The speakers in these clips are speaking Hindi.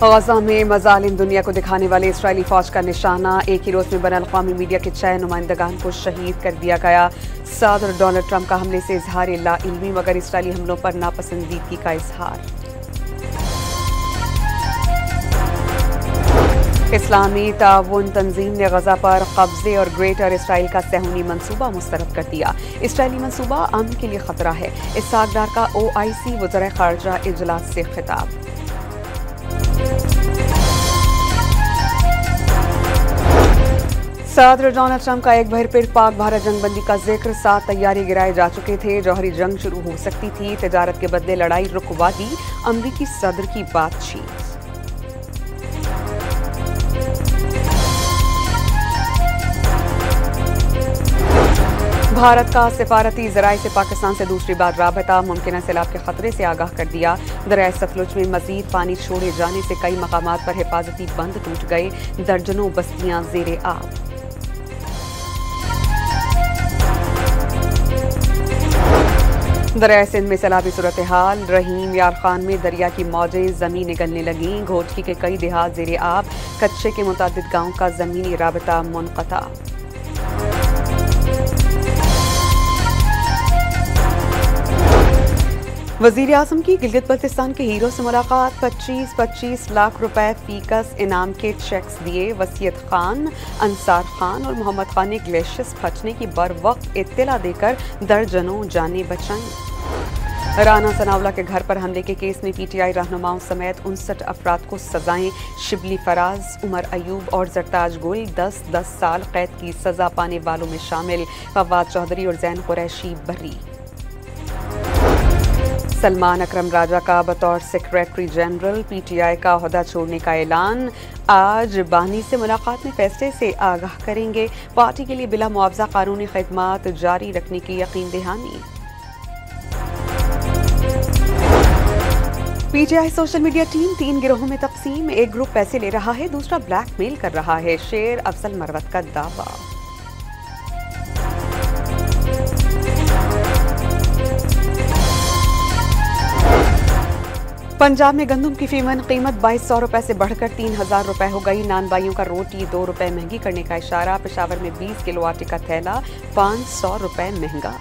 गजा में मजालिम दुनिया को दिखाने वाले इसराइली फौज का निशाना। एक ही रोज में बैनुल-अक़वामी मीडिया के 6 नुमाइंदगान को शहीद कर दिया गया। सदर डोनाल्ड ट्रंप का हमले से इजहार लाइल्मी, मगर इसराइली हमलों पर नापसंदीदगी का इजहार। इस्लामी ताउन तंजीम ने गजा पर कब्जे और ग्रेटर इसराइल का सहूनी मंसूबा मुस्तरद कर दिया। इसराइली मंसूबा अमन के लिए खतरा है। इसहाक डार का OIC वज़ीर ख़ारजा इजलास से खिताब। सदर डोनाल्ड ट्रंप का एक बार फिर पाक भारत जंगबंदी का जिक्र। 7 तैयारी गिराए जा चुके थे। जौहरी जंग शुरू हो सकती थी। तिजारत के बदले लड़ाई रुकवा दी अमरीकी सदर की बातचीत। भारत का सिफारती ज़राए से पाकिस्तान से दूसरी बार राबता। मुमकिन सैलाब के खतरे से आगाह कर दिया। दरिया सतलुज में मजीद पानी छोड़े जाने से कई मकामात पर हिफाजती बंद टूट गए। दर्जनों बस्तियां ज़ेरे आब। दरिया सिंध में सैलाबी सूरत हाल। रहीम यार खान में दरिया की मौजें जमीन निगलने लगीं। घोटकी के कई देहात ज़ेरे आब। कच्चे के मुतादिद गाँव का जमीनी राबता मुनक़ता। वज़ीर आज़म की गिलगित बल्तिस्तान के हीरो से मुलाकात। 25-25 लाख रुपए फीकस इनाम के चेक्स दिए। वसीयत खान, अंसार खान और मोहम्मद खान ने ग्लेशियर्स फटने की बर वक्त इत्तला देकर दर्जनों जानें बचाईं। राना सनाउल्लाह के घर पर हमले के केस में PTI रहनुमाओं समेत 59 अफराद को सजाएं। शिबली फराज, उमर अयूब और जरताज गुल 10-10 साल कैद की सजा पाने वालों में शामिल। फवाद चौधरी और जैन कुरैशी बरी। सलमान अकरम राजा का बतौर सेक्रेटरी जनरल PTI का ओहदा छोड़ने का ऐलान। आज बानी से मुलाकात में फैसले से आगाह करेंगे। पार्टी के लिए बिला मुआवजा कानूनी खिदमात जारी रखने की यकीन दहानी। PTI सोशल मीडिया टीम 3 गिरोहों में तकसीम। एक ग्रुप पैसे ले रहा है, दूसरा ब्लैकमेल कर रहा है। शेर अफजल मरवत का दावा। पंजाब में गंदम की फीमन कीमत 2200 रुपए से बढ़कर 3000 रुपए हो गई। नानबाइयों का रोटी 2 रुपए महंगी करने का इशारा। पेशावर में 20 किलो आटे का थैला 500 रुपए महंगा।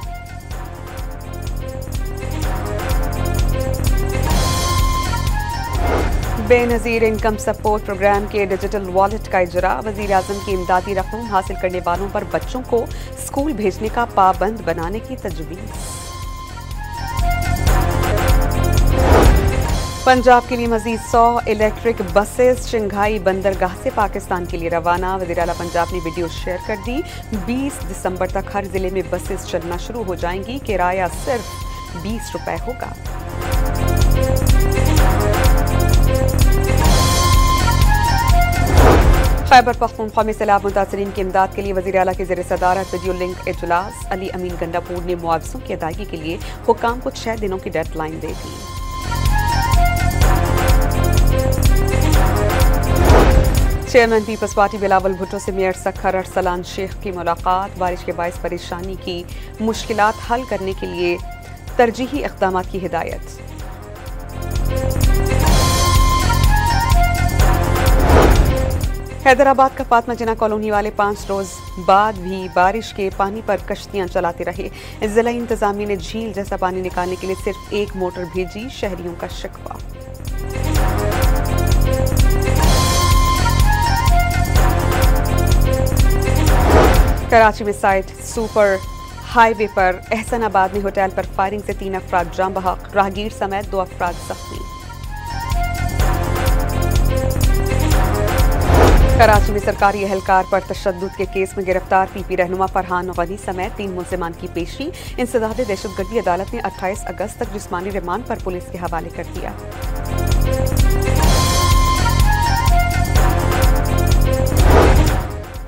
बेनजीर इनकम सपोर्ट प्रोग्राम के डिजिटल वॉलेट का इजरा। वज़ीर आज़म की इमदादी रकम हासिल करने वालों पर बच्चों को स्कूल भेजने का पाबंद बनाने की तजवीज़। पंजाब के लिए मजीद 100 इलेक्ट्रिक बसेस शंघाई बंदरगाह से पाकिस्तान के लिए रवाना। वज़ीर आला पंजाब ने वीडियो शेयर कर दी। 20 दिसंबर तक हर जिले में बसेस चलना शुरू हो जाएंगी। किराया सिर्फ 20 रुपए होगा। खैबर पख्तूनख्वा में सैलाब मुतासरीन की इमदाद के लिए वज़ीर आला के ज़ेर सदारत वीडियो लिंक इजलास। अली अमीन गंडापुर ने मुआवजों की अदायगी के लिए हुक्काम को 6 दिनों की डेडलाइन दे दी। Chairman Peoples Party Bilawal Bhutto से मेयर सखर अरसलान शेख की मुलाकात। बारिश के बायस परेशानी की मुश्किलात हल करने के लिए तरजीही इक़दाम की हिदायत। हैदराबाद का फातमा जिना कॉलोनी वाले 5 रोज बाद भी बारिश के पानी पर कश्तियां चलाते रहे। जिला इंतजामिया ने झील जैसा पानी निकालने के लिए सिर्फ एक मोटर भेजी। शहरियों का शिकवा। कराची में साइट सुपर हाईवे पर एहसनाबाद में होटल पर फायरिंग से 3 अफराद जाम बहक। राहगीर समेत 2 अफराद जख्मी। कराची में सरकारी एहलकार पर तशद्दुद के केस में गिरफ्तार PP रहनुमा फरहान गनी समेत 3 मुल्जिमान की पेशी। इंसदाद दहशतगर्दी अदालत ने 28 अगस्त तक जिस्मानी रिमांड पर पुलिस के हवाले कर दिया।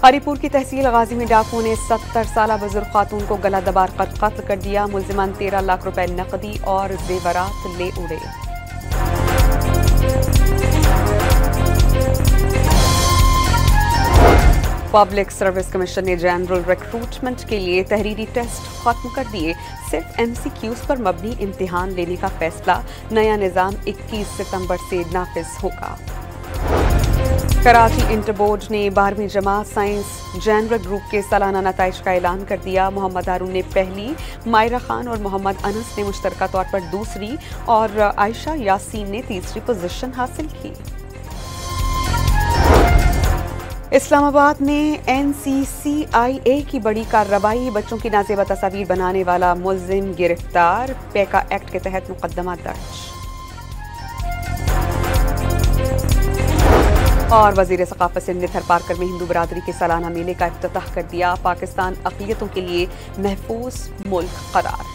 हरीपुर की तहसील गाजी में डाकुओं ने 70 साला बुजुर्ग खातून को गला दबार कर कत्ल कर दिया। मुल्जिमान 13 लाख रुपए नकदी और जेवरात ले उड़े। पब्लिक सर्विस कमीशन ने जनरल रिक्रूटमेंट के लिए तहरीरी टेस्ट खत्म कर दिए। सिर्फ MCQs पर मबनी इम्तिहान लेने का फैसला। नया निज़ाम 21 सितंबर से नाफिज होगा। कराची इंटर बोर्ड ने 12वीं जमात साइंस जनरल ग्रुप के सालाना नताइज का ऐलान कर दिया। मोहम्मद हारून ने पहली, मायरा खान और मोहम्मद अनस ने मुश्तरका तौर पर दूसरी और आयशा यासीन ने तीसरी पोजीशन हासिल की। इस्लामाबाद में NCCIA की बड़ी कार्रवाई, बच्चों की नाजेबा तस्वीर बनाने वाला मुल्जिम गिरफ्तार, पैका एक्ट के तहत मुकदमा दर्ज। और वजीर सकाफत सिंध ने थर पार्कर में हिंदू बरादरी के सालाना मेले का इफ्तिताह कर दिया। पाकिस्तान अक़लियतों के लिए महफूज मुल्क करार।